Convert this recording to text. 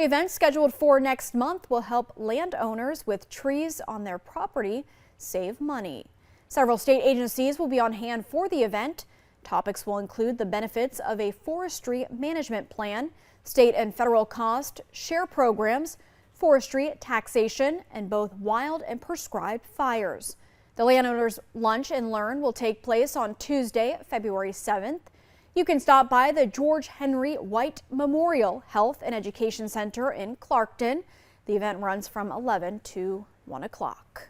The event scheduled for next month will help landowners with trees on their property save money. Several state agencies will be on hand for the event. Topics will include the benefits of a forestry management plan, state and federal cost share programs, forestry taxation, and both wild and prescribed fires. The Landowners Lunch and Learn will take place on Tuesday, February 7th. You can stop by the George Henry White Memorial Health and Education Center in Clarkton. The event runs from 11 to 1 o'clock.